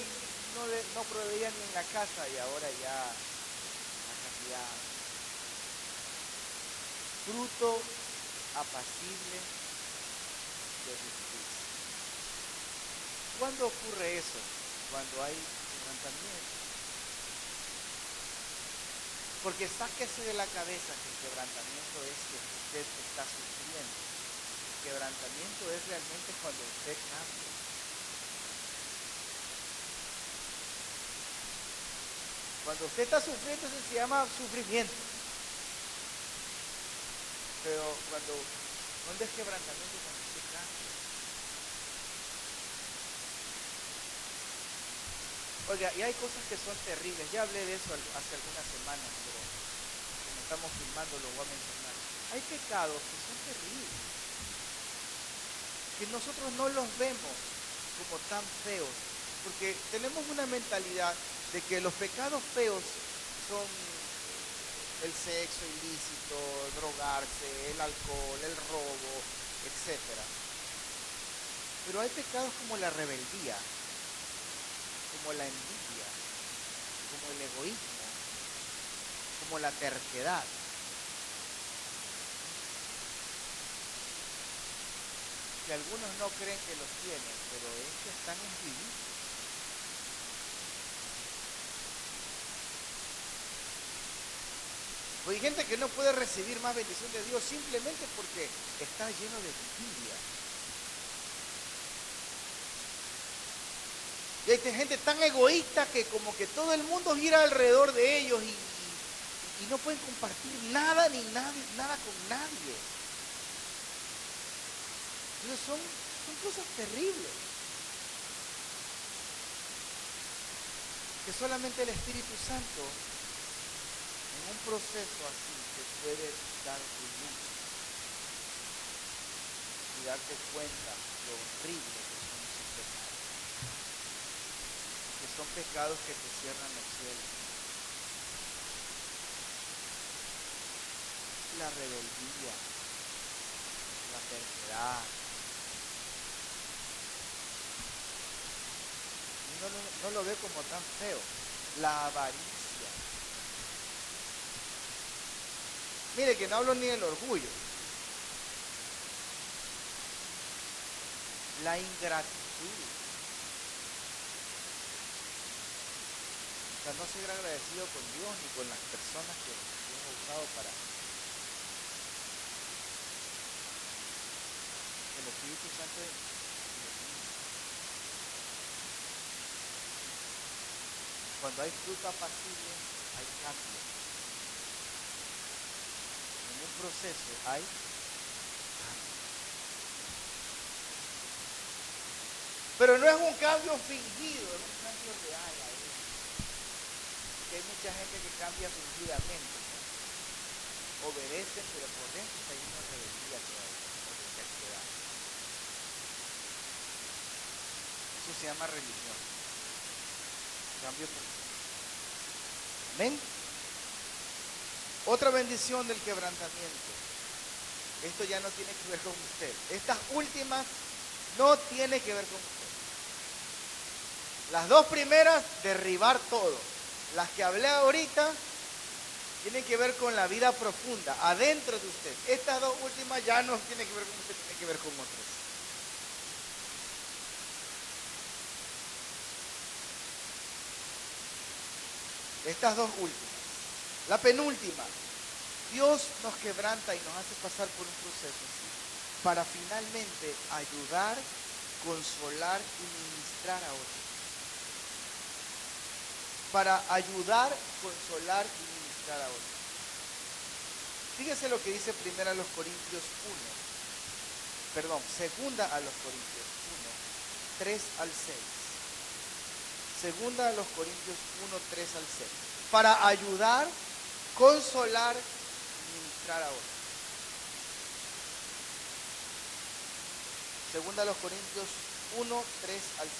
no proveía ni en la casa y ahora ya la cantidad. Fruto apacible de justicia. ¿Cuándo ocurre eso? Cuando hay quebrantamiento. Porque sáquese de la cabeza que el quebrantamiento es que usted está sufriendo. El quebrantamiento es realmente cuando usted cambia. Cuando usted está sufriendo, eso se llama sufrimiento. Pero cuando es quebrantamiento, cuando usted cambia. Oiga, y hay cosas que son terribles. Ya hablé de eso hace algunas semanas, pero como estamos filmando lo voy a mencionar. Hay pecados que son terribles, que nosotros no los vemos como tan feos, porque tenemos una mentalidad de que los pecados feos son el sexo ilícito, drogarse, el alcohol, el robo, etc. Pero hay pecados como la rebeldía, como la envidia, como el egoísmo, como la terquedad. Que algunos no creen que los tienen, pero es que están inscritos. Hay gente que no puede recibir más bendición de Dios simplemente porque está lleno de envidia. Y hay gente tan egoísta que como que todo el mundo gira alrededor de ellos y no pueden compartir nada ni nada con nadie. Entonces son cosas terribles. Que solamente el Espíritu Santo en un proceso así te puede dar luz y darte cuenta lo horrible que son esos pecados. Que son pecados que te cierran los cielos. La rebeldía, la terquedad. No lo ve como tan feo. La avaricia. Mire que no hablo ni del orgullo. La ingratitud. O sea, no ser agradecido con Dios ni con las personas que Dios ha usado para que el Espíritu Santo ilumine. Cuando hay fruto apacible, hay cambio. En un proceso hay cambio. Pero no es un cambio fingido, es un cambio real ahí. Que hay mucha gente que cambia fingidamente, ¿no? Obedecen, pero por dentro está lleno de rebeldía todavía, o de terquedad. Eso se llama religión. Cambio perfecto. Amén. Otra bendición del quebrantamiento. Esto ya no tiene que ver con usted. Estas últimas no tiene que ver con usted. Las dos primeras, derribar todo. Las que hablé ahorita tienen que ver con la vida profunda, adentro de usted. Estas dos últimas ya no tienen que ver con usted, tienen que ver con otros. Estas dos últimas. La penúltima. Dios nos quebranta y nos hace pasar por un proceso así, para finalmente ayudar, consolar y ministrar a otros. Para ayudar, consolar y ministrar a otros. Fíjese lo que dice primera a los Corintios 1. Perdón, segunda a los Corintios 1, 3 al 6. Segunda a los Corintios 1, 3 al 6. Para ayudar, consolar y ministrar a otros. Segunda a los Corintios 1, 3 al 6.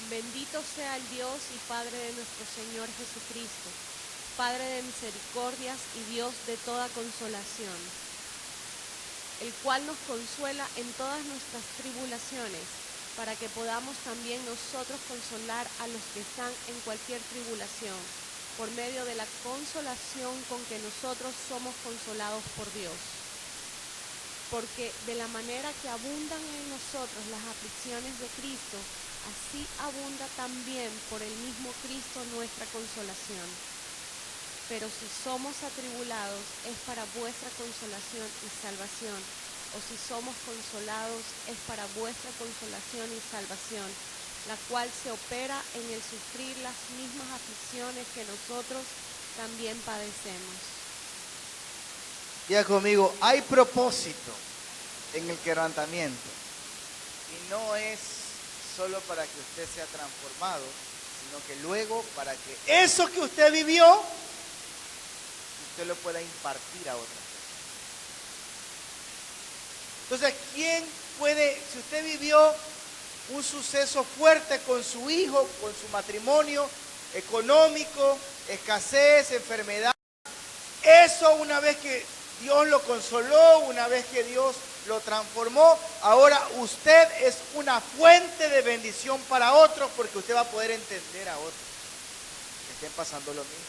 Bendito sea el Dios y Padre de nuestro Señor Jesucristo, Padre de misericordias y Dios de toda consolación, el cual nos consuela en todas nuestras tribulaciones, para que podamos también nosotros consolar a los que están en cualquier tribulación, por medio de la consolación con que nosotros somos consolados por Dios. Porque de la manera que abundan en nosotros las aflicciones de Cristo, así abunda también por el mismo Cristo nuestra consolación. Pero si somos atribulados, es para vuestra consolación y salvación, o si somos consolados, es para vuestra consolación y salvación, la cual se opera en el sufrir las mismas aflicciones que nosotros también padecemos. Diga conmigo, hay propósito en el quebrantamiento. Y no es solo para que usted sea transformado, sino que luego para que eso que usted vivió, usted lo pueda impartir a otras personas. Entonces, ¿quién puede, si usted vivió un suceso fuerte con su hijo, con su matrimonio, económico, escasez, enfermedad, eso una vez que Dios lo consoló, una vez que Dios lo transformó, ahora usted es una fuente de bendición para otros, porque usted va a poder entender a otros que estén pasando lo mismo.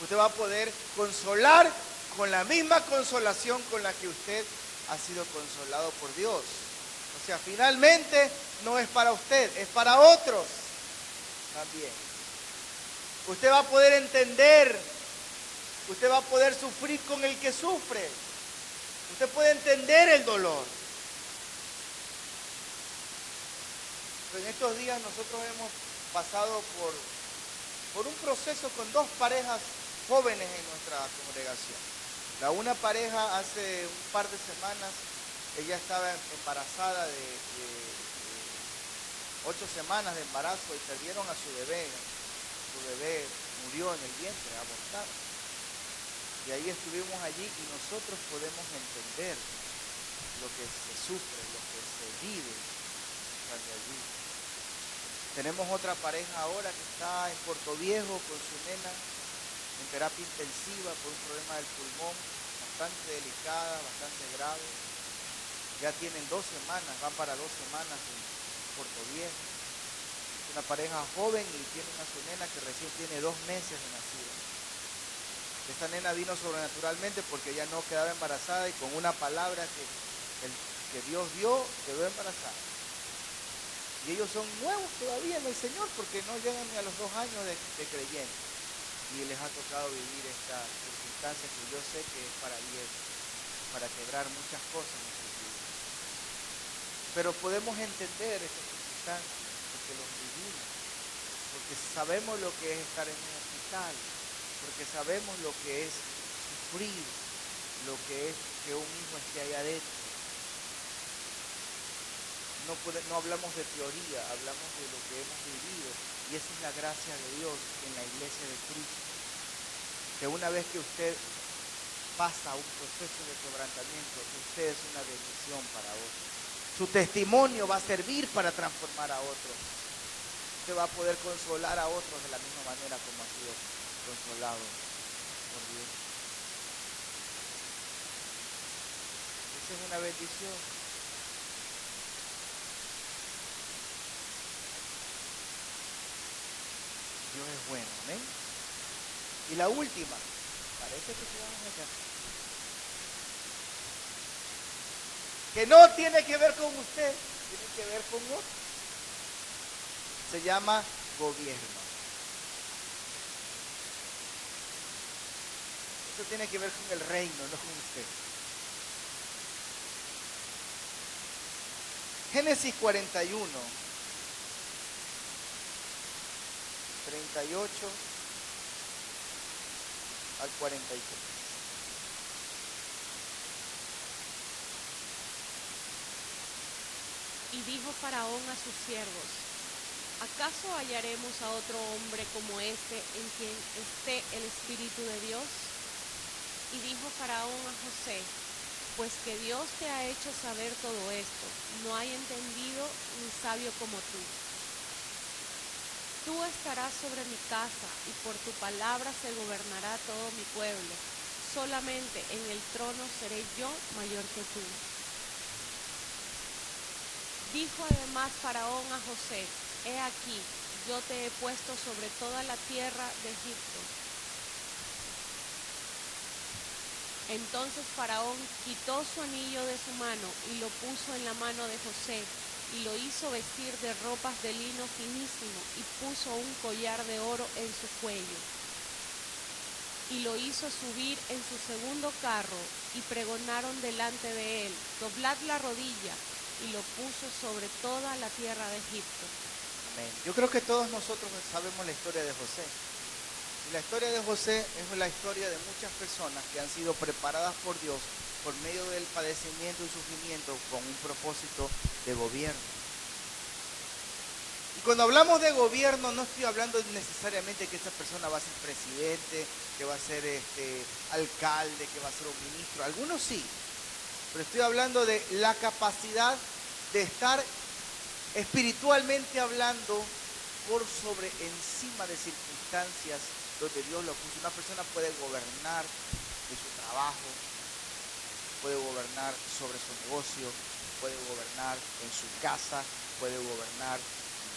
Usted va a poder consolar con la misma consolación con la que usted ha sido consolado por Dios. O sea, finalmente no es para usted, es para otros también. Usted va a poder entender, usted va a poder sufrir con el que sufre. Usted puede entender el dolor. En estos días nosotros hemos pasado por un proceso con dos parejas jóvenes en nuestra congregación. La una pareja hace un par de semanas, ella estaba embarazada de 8 semanas de embarazo y perdieron a su bebé. Su bebé murió en el vientre, abortado. Y ahí estuvimos allí y nosotros podemos entender lo que se sufre, lo que se vive estando allí. Tenemos otra pareja ahora que está en Puerto Viejo con su nena en terapia intensiva por un problema del pulmón bastante delicada, bastante grave. Ya tienen 2 semanas, van para 2 semanas en Puerto Viejo. Es una pareja joven y tienen a su nena que recién tiene 2 meses de nacida. Esta nena vino sobrenaturalmente porque ella no quedaba embarazada y con una palabra que Dios dio, quedó embarazada. Y ellos son nuevos todavía en el Señor porque no llegan ni a los 2 años de creyentes. Y les ha tocado vivir esta circunstancia que yo sé que es para bien, para quebrar muchas cosas en sus vidas. Pero podemos entender estas circunstancias porque los vivimos, porque sabemos lo que es estar en un hospital, porque sabemos lo que es sufrir, lo que es que un hijo esté ahí adentro. No hablamos de teoría, hablamos de lo que hemos vivido, y esa es la gracia de Dios en la iglesia de Cristo, que una vez que usted pasa un proceso de quebrantamiento, usted es una bendición para otros. Su testimonio va a servir para transformar a otros. Usted va a poder consolar a otros de la misma manera como ha sido consolado por Dios. Esa es una bendición. Dios es bueno, amén. Y la última, parece que se vamos a echar, que no tiene que ver con usted, tiene que ver con otro. Se llama gobierno. Eso tiene que ver con el reino, no con usted. Génesis 41, 38 al 43. Y dijo Faraón a sus siervos: ¿acaso hallaremos a otro hombre como este en quien esté el Espíritu de Dios? Y dijo Faraón a José: pues que Dios te ha hecho saber todo esto, no hay entendido ni sabio como tú. Tú estarás sobre mi casa y por tu palabra se gobernará todo mi pueblo. Solamente en el trono seré yo mayor que tú. Dijo además Faraón a José: He aquí, yo te he puesto sobre toda la tierra de Egipto. Entonces Faraón quitó su anillo de su mano y lo puso en la mano de José, y lo hizo vestir de ropas de lino finísimo, y puso un collar de oro en su cuello. Y lo hizo subir en su segundo carro, y pregonaron delante de él: Doblad la rodilla, y lo puso sobre toda la tierra de Egipto. Amén. Yo creo que todos nosotros sabemos la historia de José. Y la historia de José es la historia de muchas personas que han sido preparadas por Dios por medio del padecimiento y sufrimiento con un propósito de gobierno. Y cuando hablamos de gobierno, no estoy hablando necesariamente que esa persona va a ser presidente, que va a ser alcalde, que va a ser un ministro. Algunos sí, pero estoy hablando de la capacidad de estar espiritualmente hablando por sobre encima de circunstancias donde Dios lo puso. Una persona puede gobernar de su trabajo, puede gobernar sobre su negocio, puede gobernar en su casa, puede gobernar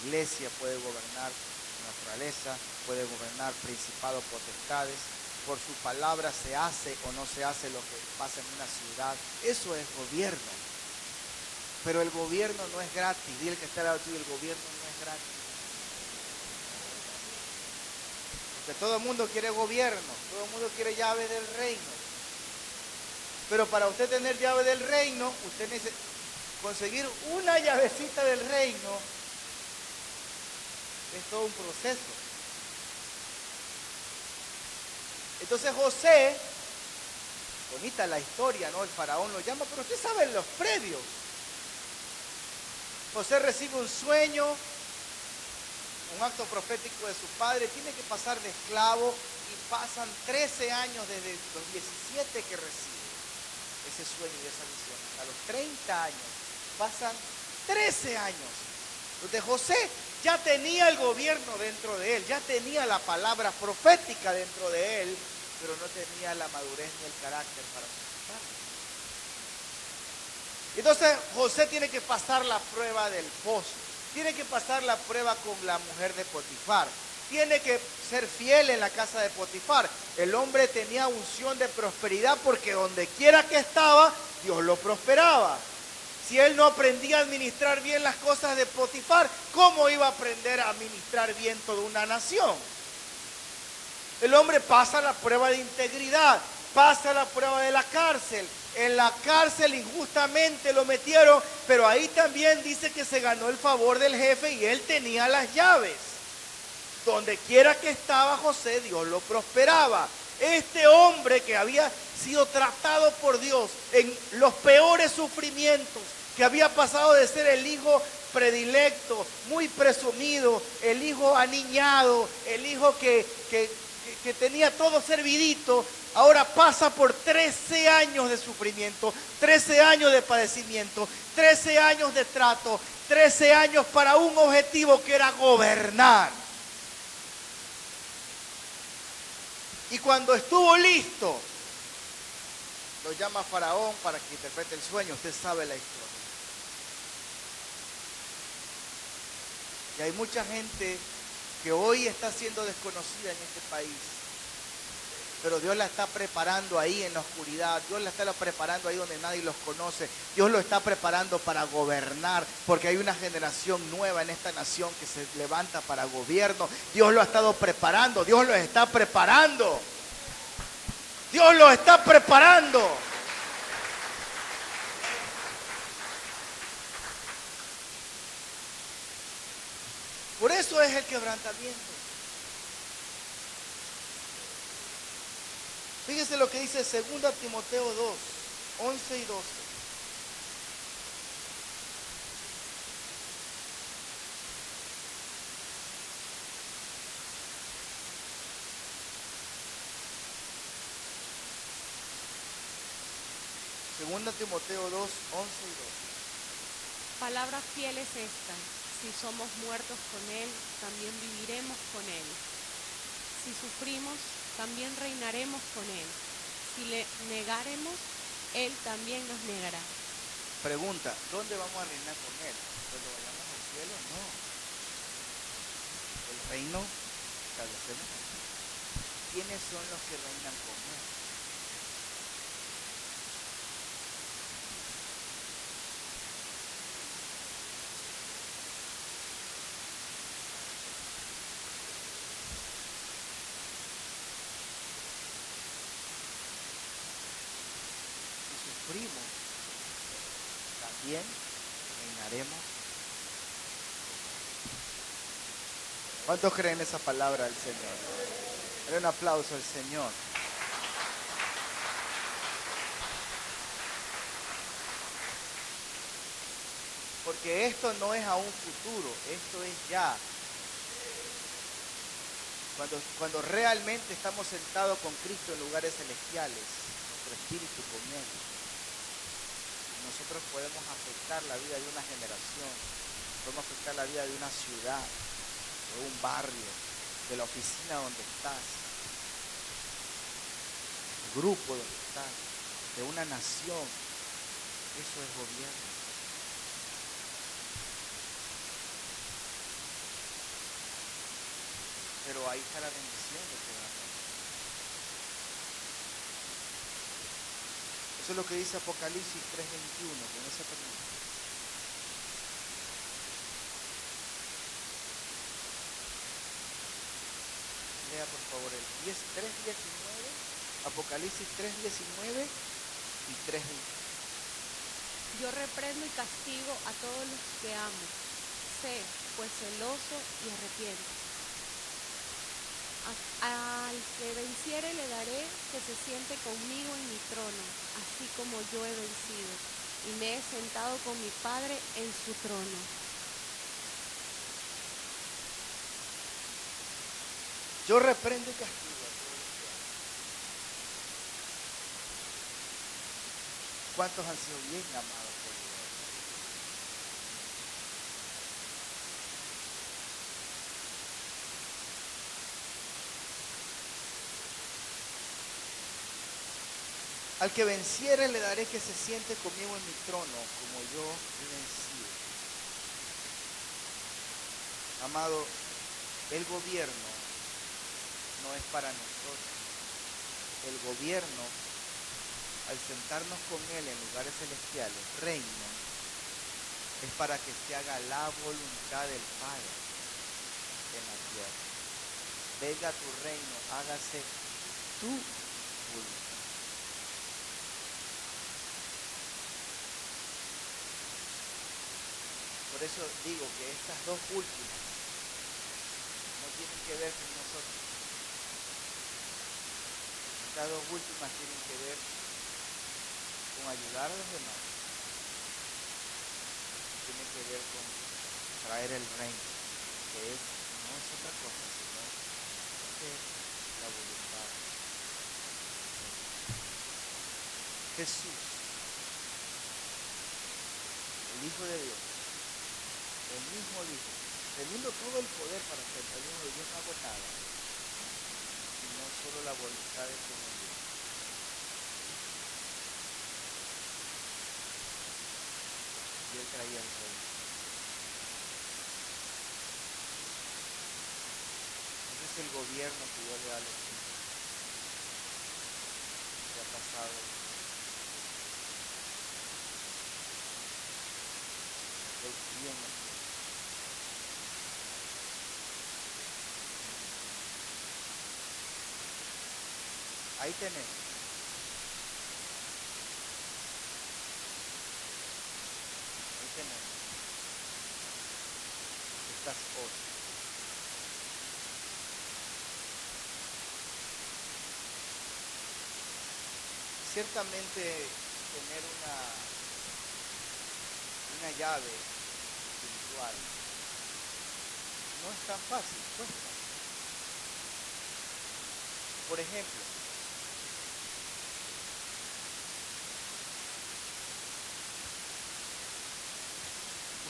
iglesia, puede gobernar naturaleza, puede gobernar principados, potestades. Por su palabra se hace o no se hace lo que pasa en una ciudad. Eso es gobierno. Pero el gobierno no es gratis. Dile que está al lado tuyo: el gobierno no es gratis. Porque todo el mundo quiere gobierno, todo el mundo quiere llave del reino. Pero para usted tener llave del reino, usted necesita conseguir una llavecita del reino. Es todo un proceso. Entonces José, bonita la historia, ¿no? El faraón lo llama, pero usted sabe los previos. José recibe un sueño, un acto profético de su padre, tiene que pasar de esclavo y pasan 13 años desde los 17 que recibe ese sueño y esa visión. A los 30 años pasan 13 años, donde José ya tenía el gobierno dentro de él, ya tenía la palabra profética dentro de él, pero no tenía la madurez ni el carácter para sustentarlo. Entonces José tiene que pasar la prueba del pozo, tiene que pasar la prueba con la mujer de Potifar, tiene que ser fiel en la casa de Potifar. El hombre tenía unción de prosperidad porque donde quiera que estaba, Dios lo prosperaba. Si él no aprendía a administrar bien las cosas de Potifar, ¿cómo iba a aprender a administrar bien toda una nación? El hombre pasa la prueba de integridad, pasa la prueba de la cárcel. En la cárcel injustamente lo metieron, pero ahí también dice que se ganó el favor del jefe y él tenía las llaves. Donde quiera que estaba José, Dios lo prosperaba. Este hombre que había sido tratado por Dios en los peores sufrimientos, que había pasado de ser el hijo predilecto, muy presumido, el hijo aniñado, el hijo que tenía todo servidito, ahora pasa por 13 años de sufrimiento, 13 años de padecimiento, 13 años de trato, 13 años para un objetivo que era gobernar. Y cuando estuvo listo, lo llama Faraón para que interprete el sueño. Usted sabe la historia. Y hay mucha gente que hoy está siendo desconocida en este país, pero Dios la está preparando ahí en la oscuridad. Dios la está preparando ahí donde nadie los conoce. Dios lo está preparando para gobernar, porque hay una generación nueva en esta nación que se levanta para gobierno. Dios lo ha estado preparando. Dios lo está preparando. Dios lo está preparando. Por eso es el quebrantamiento. Fíjese lo que dice 2 Timoteo 2, 11 y 12. Segunda Timoteo 2, 11 y 12. Palabra fiel es esta: Si somos muertos con Él, también viviremos con Él. Si sufrimos, también reinaremos con Él. Si le negaremos, Él también nos negará. Pregunta, ¿dónde vamos a reinar con Él? ¿Cuando vayamos al cielo? No. El reino establecemos aquí. ¿Quiénes son los que reinan con Él? Si sufrimos, también reinaremos. ¿Cuántos creen esa palabra del Señor? Dale un aplauso al Señor. Porque esto no es a un futuro, esto es ya. Cuando realmente estamos sentados con Cristo en lugares celestiales, nuestro espíritu comienza. Nosotros podemos afectar la vida de una generación, podemos afectar la vida de una ciudad, de un barrio, de la oficina donde estás, del grupo donde estás, de una nación. Eso es gobierno. Pero ahí está la bendición de que va a haber. Eso es lo que dice Apocalipsis 3:21, con esa pregunta. Lea por favor el 3:19, Apocalipsis 3:19 y 3:21. Yo reprendo y castigo a todos los que amo. Sé, pues, celoso y arrepiento. Al que venciere le daré que se siente conmigo en mi trono, así como yo he vencido, y me he sentado con mi Padre en su trono. Yo reprendo y castigo a todos los que amo. ¿Cuántos han sido bien amados por Dios? Al que venciere le daré que se siente conmigo en mi trono, como yo he vencido. Amado, el gobierno no es para nosotros. El gobierno, al sentarnos con Él en lugares celestiales, reino, es para que se haga la voluntad del Padre en la tierra. Venga tu reino, hágase tu voluntad. Por eso digo que estas dos últimas no tienen que ver con nosotros. Estas dos últimas tienen que ver con ayudar a los demás. Tienen que ver con traer el reino, que no es otra cosa, sino hacer la voluntad. Jesús, el Hijo de Dios, el mismo dijo, teniendo todo el poder para hacer, el Hijo de Dios no hago nada, sino solo la voluntad de su Dios. Y él traía el reino. Ese es el gobierno que Dios le da a los hijos. Que ha pasado. El bien. Ahí tenemos. Ahí tenemos. Estas cosas. Ciertamente tener una llave espiritual no es tan fácil, cuesta. Por ejemplo,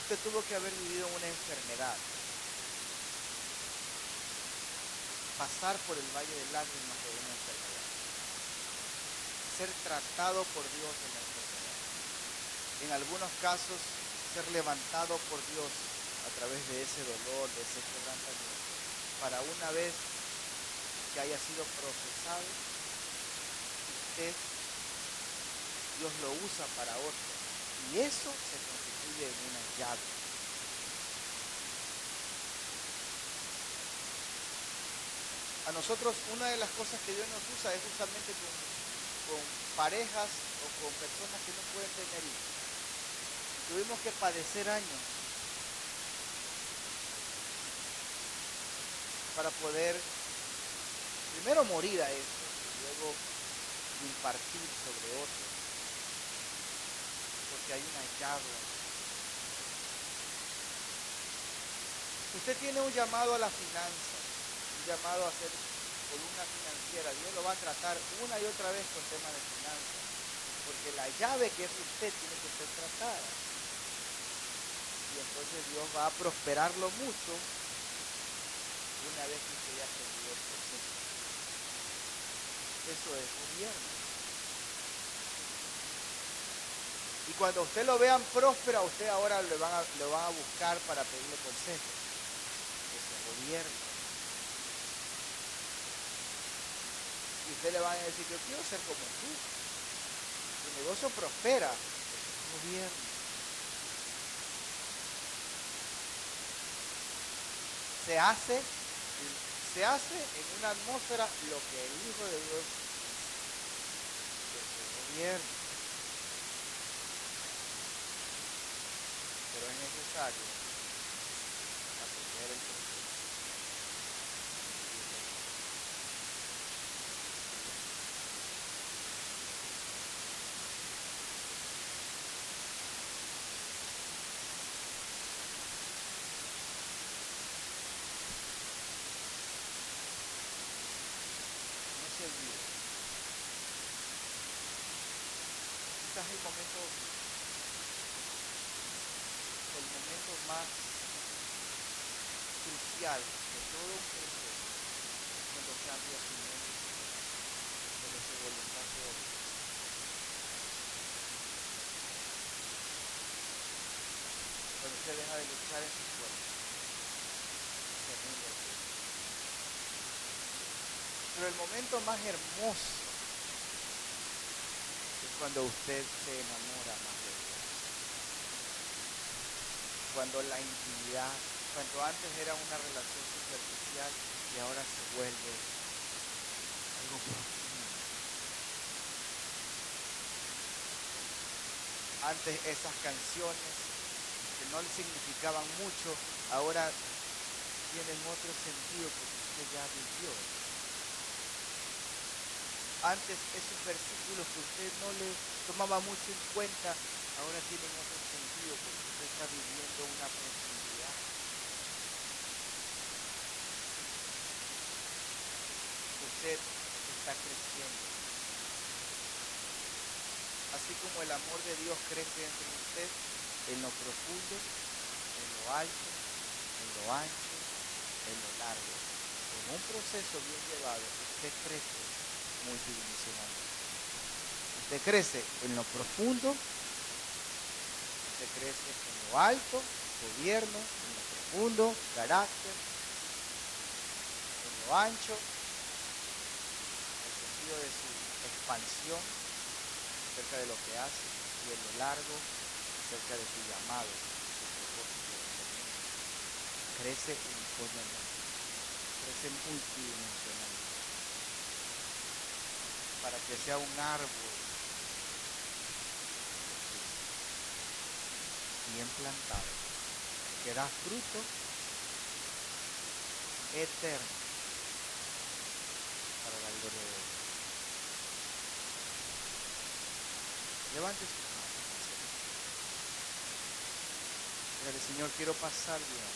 usted tuvo que haber vivido una enfermedad, pasar por el valle de lágrimas de una enfermedad, ser tratado por Dios en la enfermedad, en algunos casos ser levantado por Dios a través de ese dolor, de ese quebrantamiento, para una vez que haya sido procesado, usted, Dios lo usa para otro, y eso se constituye en una llave. A nosotros una de las cosas que Dios nos usa es justamente con parejas o con personas que no pueden tener hijos. Tuvimos que padecer años para poder primero morir a eso y luego impartir sobre otros, porque hay una llave. Usted tiene un llamado a la finanza, un llamado a ser columna financiera. Dios lo va a tratar una y otra vez con temas de finanzas, porque la llave que es usted tiene que ser tratada. Y entonces Dios va a prosperarlo mucho una vez que usted haya aprendido el proceso. Eso es gobierno. Y cuando usted lo vean próspero, a usted ahora lo van a buscar para pedirle consejos. Eso es gobierno. Y usted le va a decir, yo quiero ser como tú. Tu negocio prospera. Eso es gobierno. Se hace en una atmósfera lo que el Hijo de Dios dice. Eso es gobierno. Pero es necesario aprender el proceso. No se olvide. Quizás el momento más crucial de todo un proceso es cuando cambia su mente, cuando se voluntad se obra. Cuando usted deja de luchar en su cuerpo, se rinde a Dios. Pero el momento más hermoso es cuando usted se enamora más de Dios. Cuando la intimidad, cuando antes era una relación superficial y ahora se vuelve algo profundo. Antes esas canciones que no le significaban mucho, ahora tienen otro sentido porque usted ya vivió. Antes esos versículos que usted no le tomaba mucho en cuenta, ahora tienen otro sentido porque usted está viviendo una profundidad. Usted está creciendo. Así como el amor de Dios crece entre usted en lo profundo, en lo alto, en lo ancho, en lo largo. En un proceso bien llevado, usted crece multidimensionalmente. Usted crece en lo profundo, usted crece en lo alto, gobierno, en lo profundo, carácter, en lo ancho, el sentido de su expansión acerca de lo que hace, y en lo largo acerca de su llamado, su propósito en el mundo. Crece uniformemente, crece multidimensionalmente, para que sea un árbol bien plantado, que da fruto eterno para la gloria de Dios. Levante sus manos. Dígale, Señor, quiero pasar bien.